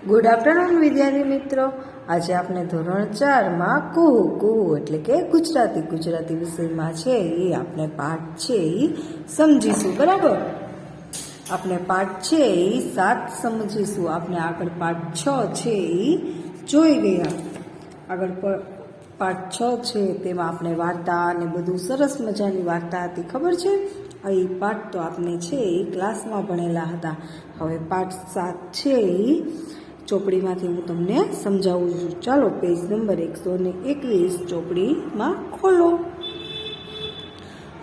Good afternoon વિદ્યાર્થી મિત્રો, આજે આપણે ધોરણ 4 માં કુહુ કુહુ એટલે કે ગુજરાતી વિષયમાં છે એ આપણે પાઠ છે એ સમજીશું. બરાબર, આપણે પાઠ છે એ 7 સમજીશું. આપણે આગળ પાઠ 6 છે એ જોઈ ગયા. આગળ પાઠ 6 છે તેમાં આપણે વાર્તા અને બધું સરસ મજાની વાર્તા હતી, ખબર છે? એ પાઠ તો આપણે છે એ ક્લાસમાં ભણેલા હતા. હવે પાઠ 7 છે એ ચોપડીમાંથી હું તમને સમજાવું છું. ચાલો, પેજ નંબર 121 ચોપડીમાં ખોલો.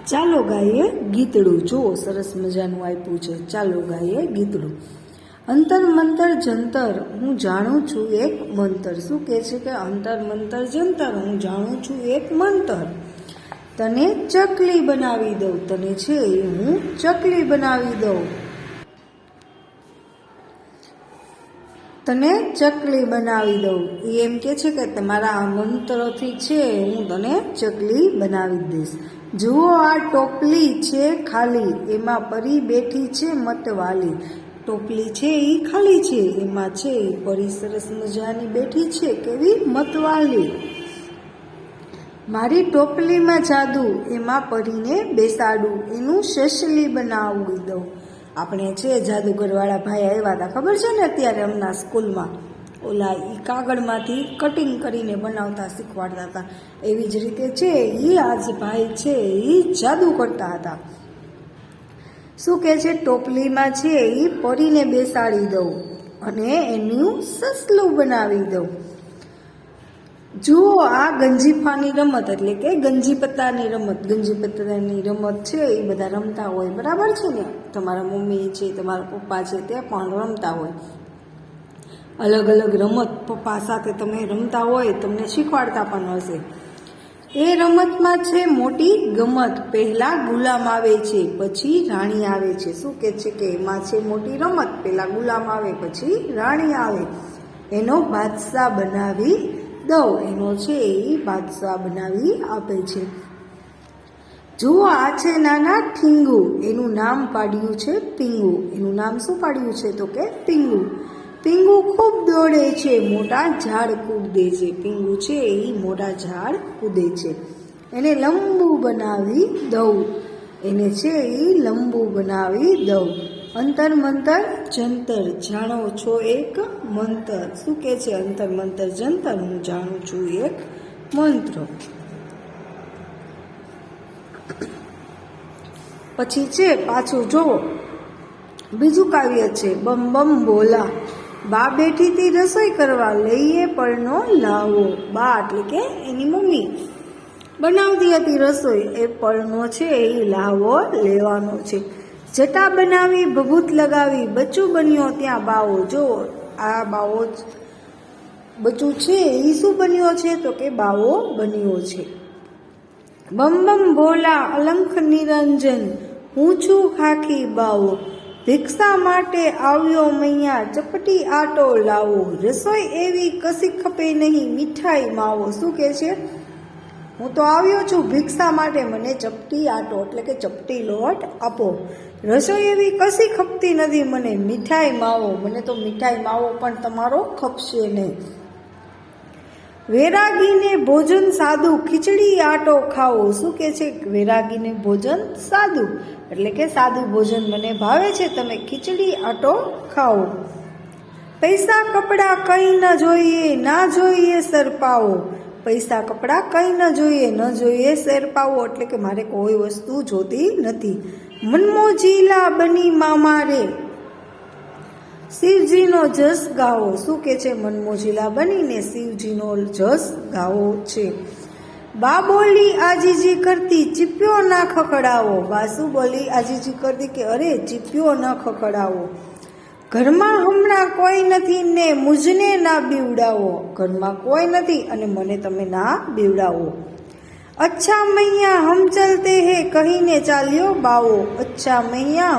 ચાલો ગાઈએ ગીતડું. જુઓ, સરસ મજાનું આપ્યું છે. ચાલો ગાઈએ ગીતડું. અંતર મંતર જંતર હું જાણું છું એક મંતર. શું કહે છે કે અંતર મંતર જંતર હું જાણું છું એક મંતર. તને ચકલી બનાવી દઉં. તને છે હું ચકલી બનાવી દઉં. તને ચકલી બનાવી દઉં. એ એમ કે છે કે તમારા આ મંત્રથી છે હું તને ચકલી બનાવી દઈશ. જુઓ, આ ટોપલી છે ખાલી, એમાં પરી બેઠી છે મતવાલી. ટોપલી છે એ ખાલી છે, એમાં છે પરી સરસ મજાની બેઠી છે, કેવી મતવાલી. મારી ટોપલીમાં જાદુ, એમાં પરીને બેસાડું, એનું સસલી બનાવી દઉં. આપણે છે જાદુગરવાળા ભાઈ આવ્યા હતા, ખબર છે ને? અત્યારે હમણાં સ્કૂલમાં ઓલા એ કાગળમાંથી કટિંગ કરીને બનાવતા શીખવાડતા હતા. એવી જ રીતે છે એ આજ ભાઈ છે એ જાદુ કરતા હતા. શું કહે છે? ટોપલીમાં છે એ પરીને બેસાડી દઉં અને એનું સસલું બનાવી દઉં. જુઓ, આ ગંજીફાની રમત એટલે કે ગંજી પત્તાની રમત. ગંજી પત્તાની રમત છે એ બધા રમતા હોય, બરાબર છે ને? તમારા મમ્મી છે, તમારા પપ્પા છે, તે પણ રમતા હોય. અલગ અલગ રમત પપ્પા સાથે તમે રમતા હોય, તમને શીખવાડતા પણ હશે. એ રમતમાં છે મોટી ગમત. પહેલા ગુલામ આવે છે, પછી રાણી આવે છે. શું કહે છે કે એમાં છે મોટી રમત. પહેલા ગુલામ આવે, પછી રાણી આવે. એનો બાદશાહ બનાવી દઉં. એનો છે એ બાદશાહ બનાવી આપે છે. જુઓ, આ છે નાના ઠીંગુ. એનું નામ પાડ્યું છે પીંગુ. એનું નામ શું પાડ્યું છે? તો કે પીંગુ. પીંગુ ખૂબ દોડે છે, મોટા ઝાડ કૂદે છે. પીંગુ છે એ મોટા ઝાડ કૂદે છે. એને લંબુ બનાવી દઉં. એને છે એ લંબુ બનાવી દઉં. અંતર મંતર જંતર જાણો છો એક મંતર. શું કહે છે? અંતર મંતર જંતર હું જાણું છું એક મંત્ર. પછી છે પાછું જોવો, બીજું કાવ્ય છે બમ બમ બોલા. બા બેઠી હતી રસોઈ કરવા, લઈએ પરનો લાવો. બા એટલે કે એની મમ્મી બનાવતી હતી રસોઈ. એ પરનો છે એ લાવો લેવાનો છે. જટા બનાવી, ભભૂત લગાવી, બચ્ચું બન્યો ત્યાં બાવો. જો, આ બાવો બચ્ચું છે એ શું બન્યો છે? તો કે બાવો બન્યો છે. બમ બમ ભોલા, અલંખ નિરંજન, હું છું ખાખી બાવો. ભિક્ષા માટે આવ્યો મૈયા, ચપટી આટો લાવો. રસોઈ એવી કશી ખપે નહીં, મીઠાઈ માવો. શું કે છે? હું તો આવ્યો છું ભિક્ષા માટે, મને ચપટી આટો એટલે કે ચપટી લોટ આપો. રસોઈ એવી કશી ખપતી નથી મને, મીઠાઈ માવો. મને તો મીઠાઈ માવો પણ તમારો ખપશે નહીં. વૈરાગીને ભોજન સાદું, ખીચડી આટો ખાવો. શું કે છે? વૈરાગીને ભોજન સાદું એટલે કે સાદું ભોજન મને ભાવે છે, તમે ખીચડી આટો ખાઓ. પૈસા કપડાં કંઈ ન જોઈએ, ના જોઈએ સરપાવો. પૈસા કપડાં કંઈ ન જોઈએ, ન જોઈએ શેરપાવો એટલે કે મારે કોઈ વસ્તુ જોતી નથી. મનમોજીલા બની મામા રે, શિવજીનો જસ ગાવો. શું કે છે? મનમોજીલા બનીને શિવજીનો જસ ગાવો છે. બા બોલી આજીજી કરતી, ચીપ્યો ના ખખડાવો. બા શું બોલી? આજીજી કરતી કે અરે ચીપ્યો ન ખખડાવો. ઘરમાં હમણાં કોઈ નથી ને મુજને ના બીવડાવો. ઘરમાં કોઈ નથી અને મને તમે ના બીવડાવો. અચ્છા મૈયા હમ ચલતે હે, કહીને ચાલ્યો બાવો. અચ્છા મૈયા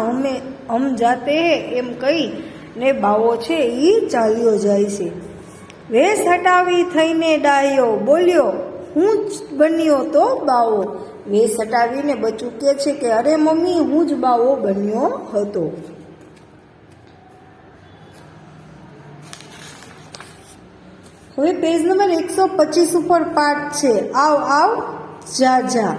હમ જાતે હે એમ કહી ને બાવો છે એ ચાલ્યો જાય છે. વેશ હટાવી થઈને ડાયો, બોલ્યો હું જ બન્યો તો બાવો. વેશ હટાવીને બચ્ચું કહે છે કે અરે મમ્મી, હું જ બાવો બન્યો હતો. હવે પેજ નંબર 125 ઉપર પાઠ છે આવ આવ જા જા.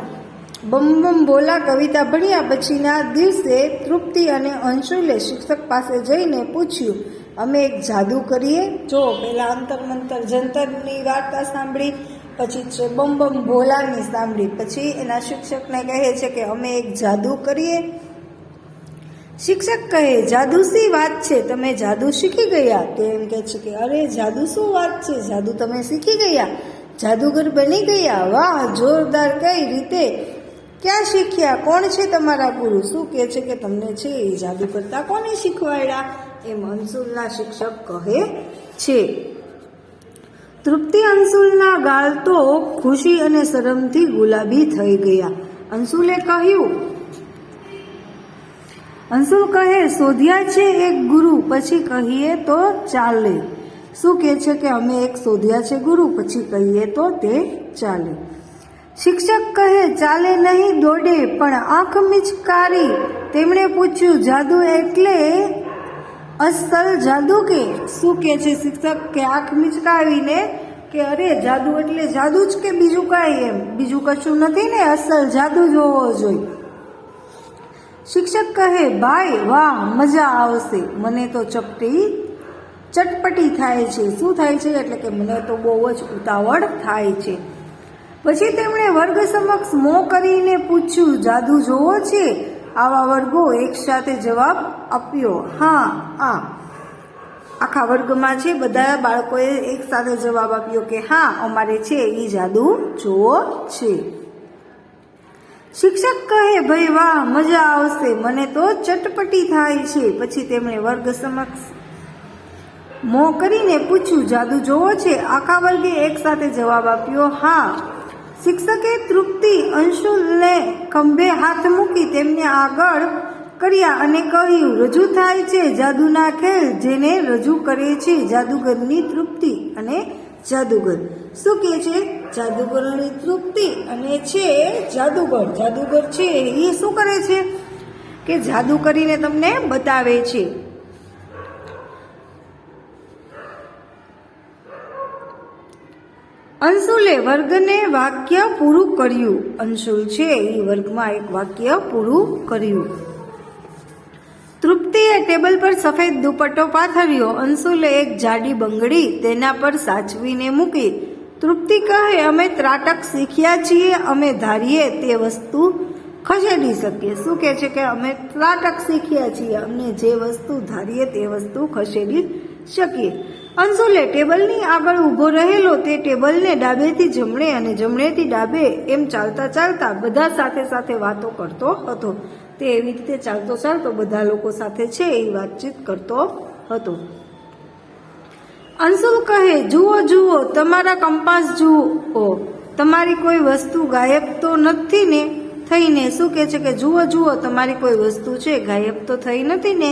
બમ બમ બોલા કવિતા ભણ્યા પછીના દિવસે તૃપ્તિ અને અંશુલે શિક્ષક પાસે જઈને પૂછ્યું, અમે એક જાદુ કરીએ? જો પહેલા અંતર મંતર જંતરની વાર્તા સાંભળી, પછી બમ બમ ભોલાની સાંભળી, પછી એના શિક્ષકને કહે છે કે અમે એક જાદુ કરીએ. શિક્ષક કહે, જાદુ શી વાત છે, તમે જાદુ શીખી ગયા? તો એમ કહે છે કે અરે જાદુ શું વાત છે, જાદુ તમે શીખી ગયા, જાદુગર બની ગયા, વાહ જોરદાર, કઈ રીતે, ક્યાં શીખ્યા, કોણ છે તમારા ગુરુ? શું કહે છે કે તમને છે એ જાદુ કરતા કોને શીખવાડ્યા? એમ અંશુલના શિક્ષક કહે છે. તૃપ્તિ અંશુલના ગાલ તો ખુશી અને શરમથી ગુલાબી થઈ ગયા. અંશુલે કહ્યું, અંશુલ કહે, શોધ્યા છે એક ગુરુ, પછી કહીએ તો ચાલે. શું કહે છે કે અમે એક શોધ્યા છે ગુરુ, પછી કહીએ તો તે ચાલે. શિક્ષક કહે, ચાલે નહીં દોડે પણ આંખ મિચકારી. તેમણે પૂછ્યું, જાદુ એટલે અસલ જાદુ કે? શું કહે છે શિક્ષક કે આંખ મિચકાવીને કે અરે જાદુ એટલે જાદુ જ કે બીજું કાંઈ? એમ બીજું કશું નથી ને, અસલ જાદુ જોવો જોઈએ. શિક્ષક કહે, ભાઈ વાહ મજા આવશે, મને તો ચટપટી થાય છે. શું થાય છે? એટલે કે મને તો બહુ જ ઉતાવળ થાય છે. પછી તેમણે વર્ગ સમક્ષ મોં કરીને પૂછ્યું, જાદુ જોવો છે? આવા વર્ગો એક સાથે જવાબ આપ્યો, હા આ. આખા વર્ગમાં છે બધા બાળકોએ એક સાથે જવાબ આપ્યો કે હા અમારે છે એ જાદુ જોવો છે. શિક્ષક કહે, ભાઈ વાહ મજા આવશે, મને તો ચટપટી થાય છે. પછી તેમણે વર્ગ સમક્ષ મોં કરીને પૂછ્યું, જાદુ જોવો છે? આખા વર્ગે એક સાથે જવાબ આપ્યો, હા. શિક્ષકે તૃપ્તિ અંશુલને ખંભે હાથ મૂકી તેમને આગળ કર્યા અને કહ્યું, રજૂ થાય છે જાદુના ખેલ, જેને રજૂ કરે છે જાદુગરની તૃપ્તિ અને જાદુગર. શું કહે છે? જાદુગરની તૃપ્તિ અને છે જાદુગર. જાદુગર છે એ શું કરે છે કે જાદુ કરીને તમને બતાવે છે. અંશુલે વર્ગને વાક્ય પૂરું કર્યું. અંશુલ છે એ વર્ગમાં એક વાક્ય પૂરું કર્યું. તૃપ્તિએ ટેબલ પર સફેદ દુપટ્ટો પાથર્યો. અંશુલે એક જાડી બંગડી તેના પર સાચવીને મૂકી. તૃપ્તિ કહે, અમે ત્રાટક શીખ્યા છીએ, અમે ધારીએ તે વસ્તુ ખસેડી શકીએ. શું કહે છે કે અમે ત્રાટક શીખ્યા છીએ, અમને જે વસ્તુ ધારીએ તે વસ્તુ ખસેડી શકીએ. અંશુલે ટેબલની આગળ ઊભો રહેલો તે ટેબલને ડાબેથી જમણે અને જમણેથી ડાબે એમ ચાલતા ચાલતા બધા સાથે સાથે વાતો કરતો હતો. તે એવી રીતે ચાલતો ચાલતો બધા લોકો સાથે છે એ વાતચીત કરતો હતો. અંશુલ કહે, જુઓ જુઓ તમારા કંપાસ જુઓ, તમારી કોઈ વસ્તુ ગાયબ તો નથી ને થઈને? શું કહે છે કે જુઓ જુઓ તમારી કોઈ વસ્તુ છે ગાયબ તો થઈ નથી ને?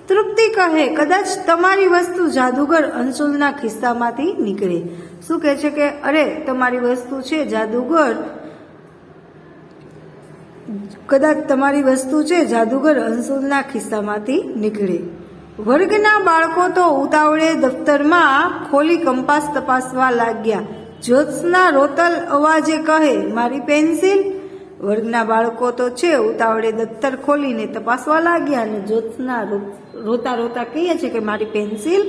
તૃપ્તિ કહે, કદાચ તમારી વસ્તુ જાદુગર અંશુલના ખિસ્સામાંથી નીકળે. શું કહે છે કે અરે તમારી વસ્તુ છે જાદુગર, કદાચ તમારી વસ્તુ છે જાદુગર અંશુલના ખિસ્સામાંથી નીકળે. વર્ગના બાળકો તો ઉતાવળે દફતરમાં ખોલી કંપાસ તપાસવા લાગ્યા. જ્યોત્સના રોતલ અવાજે કહે, મારી પેન્સિલ? વર્ગના બાળકો તો છે ઉતાવળે દફતર ખોલીને તપાસવા લાગ્યા અને જ્યોત્સના રોતા રોતા કહે છે કે મારી પેન્સિલ?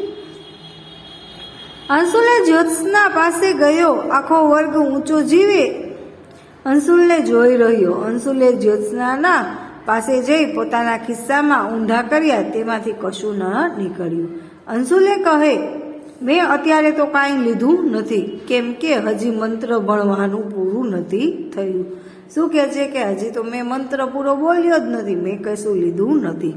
અંશુલે જ્યોત્સના પાસે ગયો. આખો વર્ગ ઊંચો જીવે અંશુલને જોઈ રહ્યો. અંશુલે જ્યોત્સના પાસે જઈ પોતાના ખિસ્સામાં ઊંધા કર્યા, તેમાંથી કશું ન નીકળ્યું. અંશુલે કહે, મેં અત્યારે તો કાંઈ લીધું નથી, કેમ કે હજી મંત્ર ભણવાનું પૂરું નથી થયું. શું કહે છે કે હજી તો મેં મંત્ર પૂરો બોલ્યો જ નથી, મેં કશું લીધું નથી.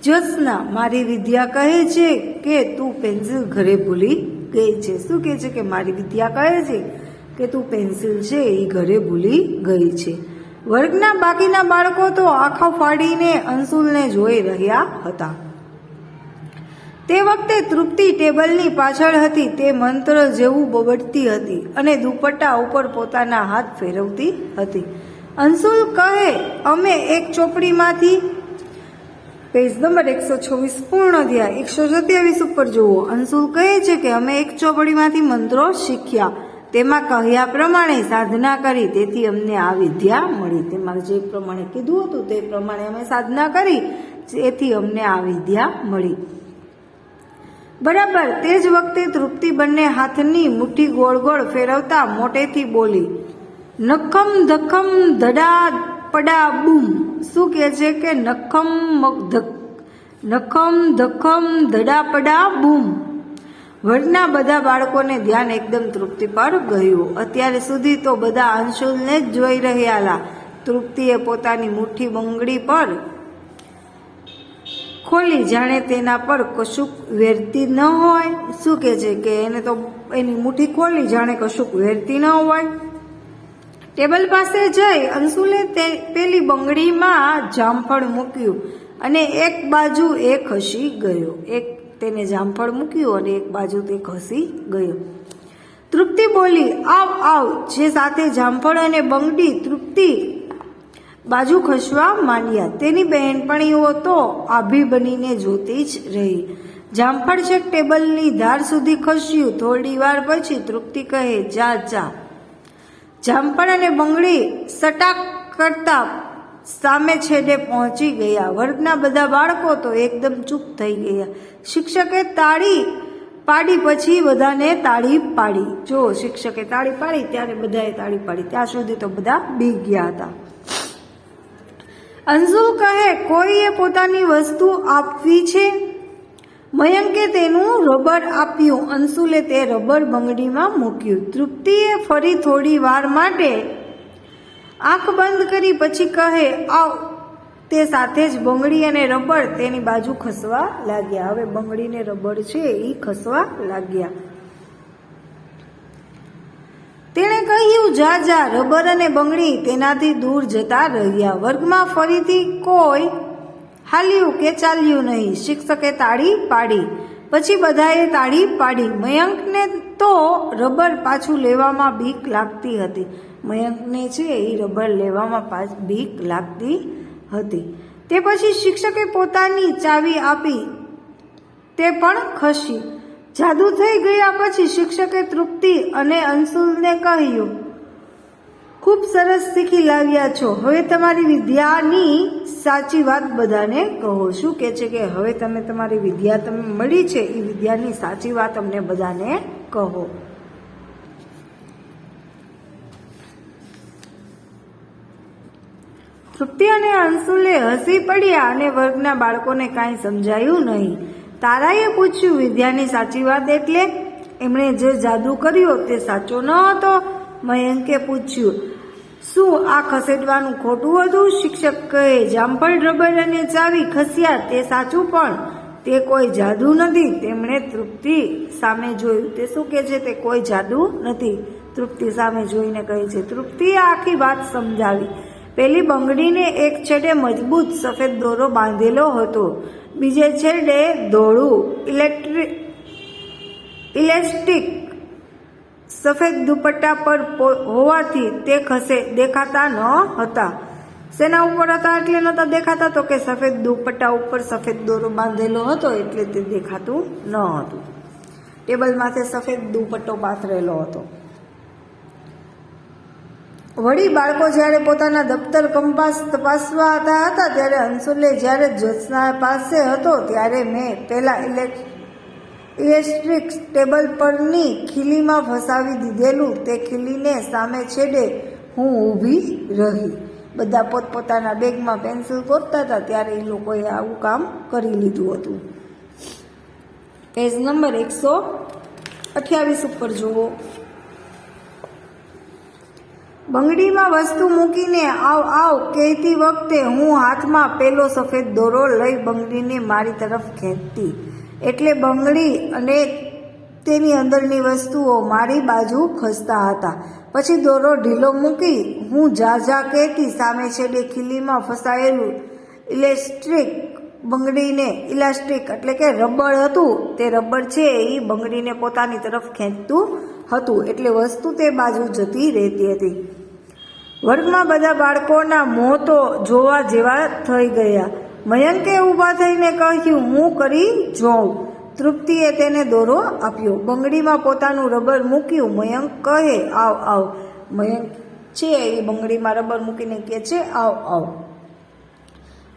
જ્યોત્સના, મારી વિદ્યા કહે છે કે તું પેન્સિલ ઘરે ભૂલી ગઈ છે. શું કહે છે કે મારી વિદ્યા કહે છે કે તું પેન્સિલ છે એ ઘરે ભૂલી ગઈ છે. વર્ગના બાકીના બાળકો તો આંખો ફાડીને અંશુલને જોઈ રહ્યા હતા. તે વખતે તૃપ્તિ ટેબલની પાછળ હતી. તે મંત્ર જેવું બબડતી હતી અને દુપટ્ટા ઉપર પોતાના હાથ ફેરવતી હતી. અંશુલ કહે, અમે એક ચોપડીમાંથી પેજ નંબર 126 પૂર્ણ થયા. 127 ઉપર જુઓ. અંશુલ કહે છે કે અમે એક ચોપડીમાંથી મંત્રો શીખ્યા, તેમાં કહ્યા પ્રમાણે સાધના કરી, તેથી અમને આ વિદ્યા મળી. તેમાં જે પ્રમાણે કીધું હતું તે પ્રમાણે અમે સાધના કરી, તેથી અમને આ વિદ્યા મળી. બરાબર. તે જ વખતે તૃપ્તિ બંને હાથની મુઠ્ઠી ગોળ ગોળ ફેરવતા મોટેથી બોલી, નખમ ધખમ ધડા પડા બૂમ. શું કહે છે કે નખમ ધખમ ધડા પડા બૂમ. વર્ગના બધા બાળકોને ધ્યાન એકદમ તૃપ્તિ પર ગયું. અત્યારે સુધી તો બધા અંશુલને જ જોઈ રહ્યા. તૃપ્તિએ પોતાની મુઠ્ઠી બંગડી પર ખોલી, જાણે તેના પર કશુંક વેરતી ન હોય. શું કહે છે કે એને તો એની મુઠ્ઠી ખોલી જાણે કશુંક વેરતી ન હોય. ટેબલ પાસે જઈ અંશુલે પેલી બંગડીમાં જામફળ મૂક્યું અને એક બાજુ એ ખસી ગયો. તેને જામફળ મૂક્યું અને એક બાજુ તે ખસી ગયો. તૃપ્તિ બોલી, આવ આવ. જે સાથે જામફળ અને બંગડી તૃપ્તિ બાજુ ખસવા માંડ્યા. તેની બહેનપણીઓ તો આભી બનીને જોતી જ રહી. જામફળ છેક ટેબલની ધાર સુધી ખસ્યું. થોડી વાર પછી તૃપ્તિ કહે, જા જા. જામફળ અને બંગડી સટાક કરતા સામે છેડે પહોંચી ગયા. વર્ગના બધા બાળકો તો એકદમ ચૂપ થઈ ગયા. શિક્ષકે તાળી પાડી, પછી બધાને તાળી પાડી. જો શિક્ષકે તાળી પાડી ત્યારે બધાએ તાળી પાડી. ત્યાં સુધી તો બધા બી ગયા હતા. અંશુલ કહે, કોઈએ પોતાની વસ્તુ આપવી છે? મયંકે તેનું રબર આપ્યું. અંશુલે તે રબર બંગડીમાં મૂક્યું. તૃપ્તિએ ફરી થોડી વાર માટે આંખ બંધ કરી, પછી કહે, આવ. તે સાથે જ બંગડી અને રબર તેની બાજુ ખસવા લાગ્યા. હવે બંગડી ને રબર છે એ ખસવા લાગ્યા. તેણે કહ્યું, જા જા. રબર અને બંગડી તેનાથી દૂર જતા રહ્યા. વર્ગમાં ફરીથી કોઈ હાલ્યું કે ચાલ્યું નહીં. શિક્ષકે તાળી પાડી, પછી બધાએ તાળી પાડી. મયંકને તો રબર પાછું લેવામાં બીક લાગતી હતી. મયંકને છે એ રબર લેવામાં બીક લાગતી હતી. તે પછી શિક્ષકે પોતાની ચાવી આપી, તે પણ ખસી. જાદુ થઈ ગયા પછી શિક્ષકે તૃપ્તિ અને અંશુલને કહ્યું, ખૂબ સરસ શીખી લાવ્યા છો. હવે તમારી વિદ્યાની સાચી વાત બધાને કહો. શું કહે છે કે હવે તમે તમારી વિદ્યા તમે મળી છે એ વિદ્યાની સાચી વાત અમને બધાને કહો. તૃપ્તિ અને અંશુલે હસી પડ્યા અને વર્ગના બાળકોને કાંઈ સમજાયું નહીં. તારાએ પૂછ્યું, વિદ્યાની સાચી વાત એટલે? એમણે જે જાદુ કર્યો તે સાચો ન હતો? મયંકે પૂછ્યું. શું આ ખસેડવાનું ખોટું હતું? શિક્ષક કહે, જામફળ, રબર અને ચાવી ખસ્યા તે સાચું, પણ તે કોઈ જાદુ નથી. તેમણે તૃપ્તિ સામે જોયું. તે શું કહે છે? તે કોઈ જાદુ નથી. તૃપ્તિ સામે જોઈને કહે છે. તૃપ્તિએ આખી વાત સમજાવી. પેલી બંગડીને એક છેડે મજબૂત સફેદ દોરો બાંધેલો હતો, બીજે છેડે ધોળું ઇલેસ્ટિક સફેદ દુપટ્ટા પર હોવાથી તે દેખાતા ન હતા. શેના ઉપર હતા એટલે નહોતા દેખાતા? તો કે સફેદ દુપટ્ટા ઉપર સફેદ દોરો બાંધેલો હતો એટલે તે દેખાતું ન હતું. ટેબલ માથે સફેદ દુપટ્ટો પાથરેલો હતો. વળી બાળકો જ્યારે પોતાના દફતર કંપાસ તપાસવા હતા ત્યારે અંશુલે જ્યારે જ્યોત્સના પાસે હતો ત્યારે મેં પહેલા ઇલેક્ટ્રિક ટેબલ પરની ખીલીમાં ફસાવી દીધેલું. તે ખીલીને સામે છેડે હું ઊભી રહી. બધા પોતપોતાના બેગમાં પેન્સિલ ગોતતા હતા ત્યારે એ લોકોએ આવું કામ કરી લીધું હતું. પેજ નંબર 128 ઉપર જુઓ. બંગડીમાં વસ્તુ મૂકીને આવ આવ કહેતી વખતે હું હાથમાં પેલો સફેદ દોરો લઈ બંગડીને મારી તરફ ખેંચતી, એટલે બંગડી અને તેની અંદરની વસ્તુઓ મારી બાજુ ખસતા હતા. પછી દોરો ઢીલો મૂકી હું જા જા કહેતી. સામે છેડે ખીલીમાં ફસાયેલું ઇલાસ્ટિક એટલે કે રબર હતું. તે રબર છે એ બંગડીને પોતાની તરફ ખેંચતું હતું, એટલે વસ્તુ તે બાજુ જતી રહેતી હતી. વર્ગમાં બધા બાળકોના મોં તો જોવા જેવા થઈ ગયા. મયંકે ઊભા થઈને કહ્યું, હું કરી જોઉં. તૃપ્તિએ તેને દોરો આપ્યો. બંગડીમાં પોતાનું રબર મૂક્યું. મયંક કહે, આવ આવ. મયંક છે એ બંગડીમાં રબર મૂકીને કહે છે, આવ આવ.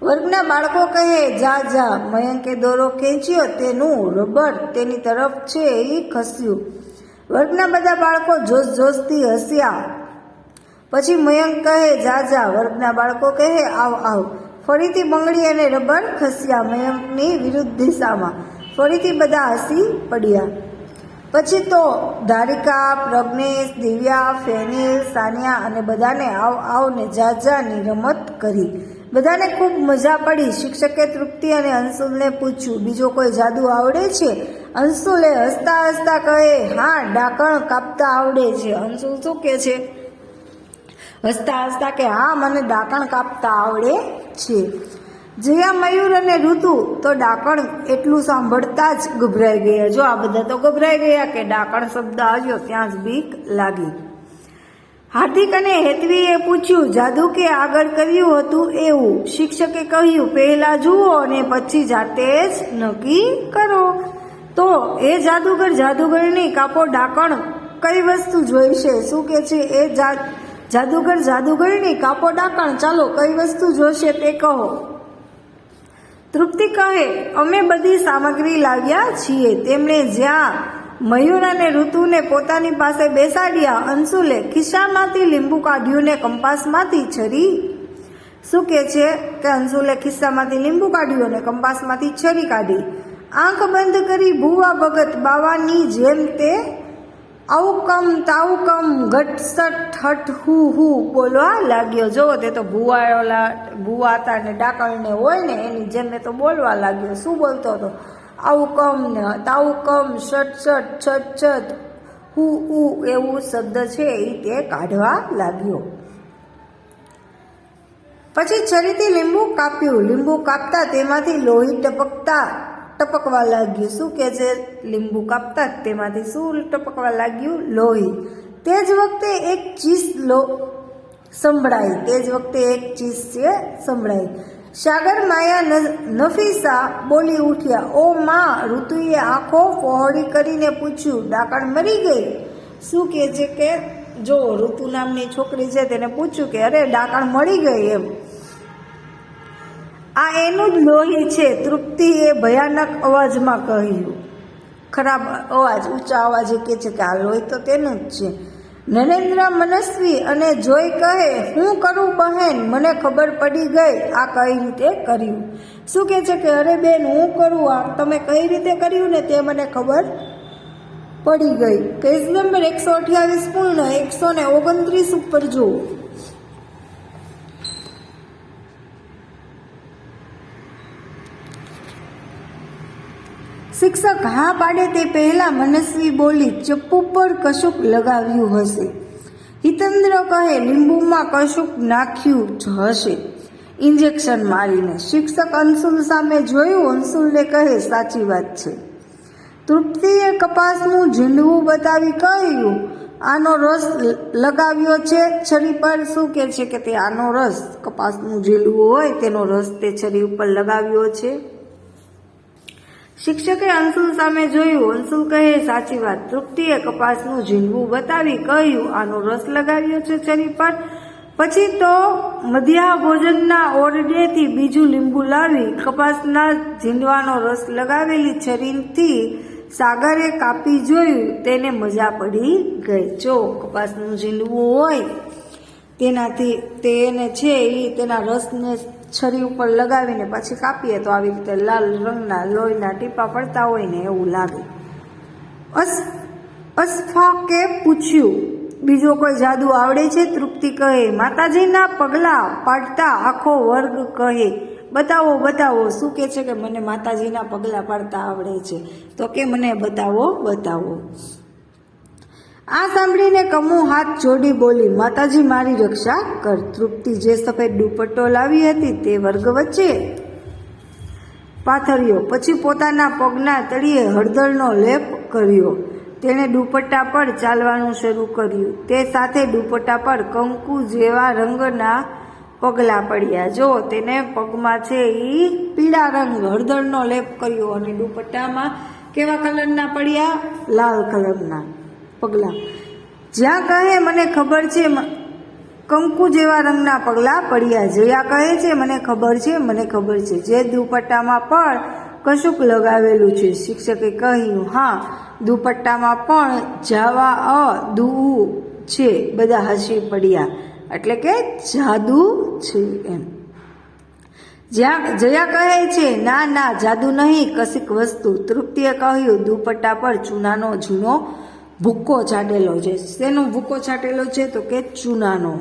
વર્ગના બાળકો કહે, જા જા. મયંકે દોરો ખેંચ્યો. તેનું રબર તેની તરફ છે એ ખસ્યું. વર્ગના બધા બાળકો જોશ જોશથી હસ્યા. પછી મયંક કહે, જા જા. વર્ગના બાળકો કહે, આવ આવ. ફરીથી બંગડી અને રબર ખસ્યા મયંકની વિરુદ્ધ દિશામાં. ફરીથી બધા હસી પડ્યા. પછી તો ધારિકા, પ્રજ્ઞેશ, દિવ્યા, ફેનિલ, સાનિયા અને બધાને આવ આવ ને જા જાની રમત કરી. બધાને ખૂબ મજા પડી. શિક્ષકે તૃપ્તિ અને અંશુલને પૂછ્યું, બીજો કોઈ જાદુ આવડે છે? અંશુલે હસતા હસતા કહે, હા, ડાકણ કાપતા આવડે છે. અંશુલ શું કહે છે? હસતા હસતા કે હા, મને ડાકણ કાપતા આવડે છે. જયા, મયુર અને ઋતુ તો ડાકણ એટલું સાંભળતા જ ગભરાઈ ગયા. જો આ બધા તો ગભરાઈ ગયા કે ડાકણ શબ્દ આવ્યો ત્યાં જ બીક લાગી. હાર્દિક અને હેતવીએ પૂછ્યું, જાદુ કે આગળ કર્યું હતું એવું? શિક્ષકે કહ્યું, પહેલા જુઓ અને પછી જાતે જ નક્કી કરો. તો એ જાદુગરની કાપો ડાકણ કઈ વસ્તુ જોઈશે? શું કે છે? એ જાદુગરની કાપો ડાકણ. ચાલો, કઈ વસ્તુ જોશે તે કહો. તૃપ્તિ કહે, અમે બધી સામગ્રી લાવ્યા છીએ. તેમણે જ્યાં મયુર અને ઋતુને પોતાની પાસે બેસાડ્યા. અંશુલે ખિસ્સામાંથી લીંબુ કાઢ્યું ને કંપાસમાંથી છરી. શું કે છે કે અંશુલે ખિસ્સામાંથી લીંબુ કાઢ્યું અને કંપાસમાંથી છરી કાઢી. આંખ બંધ કરી ભૂવા ભગત બાવાની જેમ તે આવું કમ ઘટસટ હટ હું બોલવા લાગ્યો. જો તે તો ભૂવા હતા ને ડાકણને હોય ને એની જેમ તો બોલવા લાગ્યો. શું બોલતો હતો? આવું કમ ને તાવું કમ, શટ છટ છટ હું એવું શબ્દ છે એ તે કાઢવા લાગ્યો. પછી છરીથી લીંબુ કાપ્યું. લીંબુ કાપતા તેમાંથી લોહી ટપકવા લાગ્યું. શું કે છે? લીંબુ કાપતા તેમાંથી શું ટપકવા લાગ્યું? લોહી. તે જ વખતે એક ચીસ સંભળાઈ. સાગર, માયા, નફીસા બોલી ઉઠ્યા. ઓ માં! ઋતુએ આંખો પહોળી કરીને પૂછ્યું, ડાકણ મરી ગઈ? શું કે છે કે જો ઋતુ નામની છોકરી છે તેને પૂછ્યું કે અરે ડાકણ મળી ગઈ એમ. આ એનું જ લોહી છે. તૃપ્તિએ ભયાનક અવાજમાં કહ્યું. ખરાબ અવાજ, ઊંચા અવાજે કહે છે કે આ લોહી તો તેનું જ છે. નરેન્દ્ર મનસ્વી અને જોઈ કહે, હું કરું બહેન? મને ખબર પડી ગઈ આ કઈ રીતે કર્યું. શું કહે છે કે અરે બેન, હું કરું આ તમે કઈ રીતે કર્યું ને તે મને ખબર પડી ગઈ. પેજ નંબર 128 પૂર્ણ 129 ઉપર જુઓ. શિક્ષક હા પાડે તે પહેલા મનસ્વી બોલી, ચપ્પુ પર કશુંક લગાવ્યું હશે. હિતેન્દ્ર કહે, લીંબુમાં કશુંક નાખ્યું જ હશે, ઇન્જેક્શન મારીને. શિક્ષક અંશુલ સામે જોયું. અંશુલને કહે, સાચી વાત છે. તૃપ્તિએ કપાસનું ઝીંડવું બતાવી કહ્યું, આનો રસ લગાવ્યો છે છરી પર. શું કે છે કે તે આનો રસ, કપાસનું ઝીંડવું હોય તેનો રસ તે છરી ઉપર લગાવ્યો છે. શિક્ષકે અંશુલ સામે જોયું. અંશુલ કહે, સાચી વાત. તૃપ્તિએ કપાસનું ઝીંડવું બતાવી કહ્યું, આનો રસ લગાવ્યો છે છરી પર. પછી તો મધ્યાહ ભોજનના ઓરડેથી બીજું લીંબુ લાવી કપાસના ઝીંડવાનો રસ લગાવેલી છરીથી સાગરે કાપી જોયું. તેને મજા પડી ગઈ. જો કપાસનું ઝીંડવું હોય તેનાથી તેને છે એ તેના રસને છરી ઉપર લગાવીને પછી કાપીએ તો આવી રીતે લાલ રંગના લોહીના ટીપા પડતા હોય ને એવું લાગે. અશફાકે પૂછ્યું, બીજો કોઈ જાદુ આવડે છે? તૃપ્તિ કહે, માતાજીના પગલાં પાડતા આખો વર્ગ કહે, બતાવો બતાવો. શું કે છે કે મને માતાજીના પગલાં પાડતા આવડે છે. તો કે મને બતાવો બતાવો. આ સાંભળીને કમુ હાથ જોડી બોલી, માતાજી મારી રક્ષા કર. તૃપ્તિ જે સફેદ દુપટ્ટો લાવી હતી તે વર્ગ વચ્ચે પાથર્યો. પછી પોતાના પગના તળિયે હળદરનો લેપ કર્યો. તેણે દુપટ્ટા પર ચાલવાનું શરૂ કર્યું. તે સાથે દુપટ્ટા પર કંકુ જેવા રંગના પગલાં પડ્યા. જો તેને પગમાં છે એ પીળા રંગ હળદરનો લેપ કર્યો અને દુપટ્ટામાં કેવા કલરના પડ્યા? લાલ કલરના પગલાં. જ્યાં કહે મને ખબર છે કંકુ જેવા રંગના પગલાં પડ્યા. જયા કહે છે મને ખબર છે, મને ખબર છે. જે દુપટ્ટામાં પણ કશુંક લગાવેલું છે. શિક્ષકે કહ્યું હા, દુપટ્ટામાં પણ જાવા દુ છે. બધા હસી પડ્યા. એટલે કે જાદુ છે એમ. જયા કહે છે ના ના, જાદુ નહીં, કશીક વસ્તુ. તૃપ્તિએ કહ્યું દુપટ્ટા પર ચૂનાનો ઝીણો ભૂક્કો છાંટેલો છે. શેનો ભૂક્કો છાંટેલો છે? તો કે ચૂનાનો.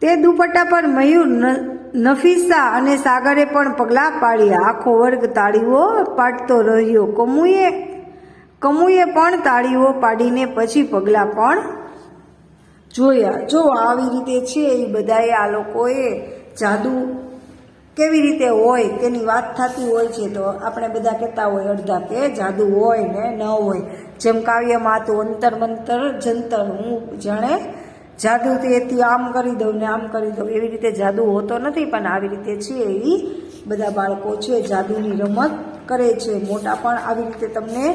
તે દુપટ્ટા પર મયુર, નફીસા અને સાગરે પણ પગલાં પાડ્યા. આખો વર્ગ તાળીઓ પાડતો રહ્યો. કમુએ પણ તાળીઓ પાડીને પછી પગલાં પણ જોયા. જો આવી રીતે છે એ બધાએ આ લોકોએ જાદુ કેવી રીતે હોય તેની વાત થતી હોય છે. તો આપણે બધા કહેતા હોય અડધા કે જાદુ હોય ને ન હોય. જેમ કાવ્યમાં હતું અંતર મંતર જંતર, હું જાણે જાદુથી આમ કરી દઉં ને આમ કરી દઉં. એવી રીતે જાદુ હોતો નથી, પણ આવી રીતે છે એ બધા બાળકો છે જાદુની રમત કરે છે. મોટા પણ આવી રીતે તમને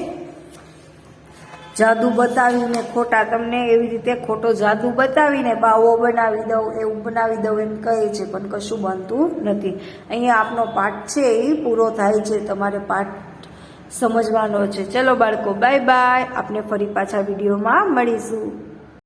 જાદુ બતાવીને ખોટા તમને એવી રીતે ખોટો જાદુ બતાવીને બાવો બનાવી દઉં, એવું બનાવી દઉં એમ કહે છે, પણ કશું બનતું નથી. અહીંયા આપનો પાઠ છે એ પૂરો થાય છે. તમારે પાઠ સમજવાનો છે. ચલો બાળકો, બાય બાય. આપણે ફરી પાછા વિડીયોમાં મળીશું.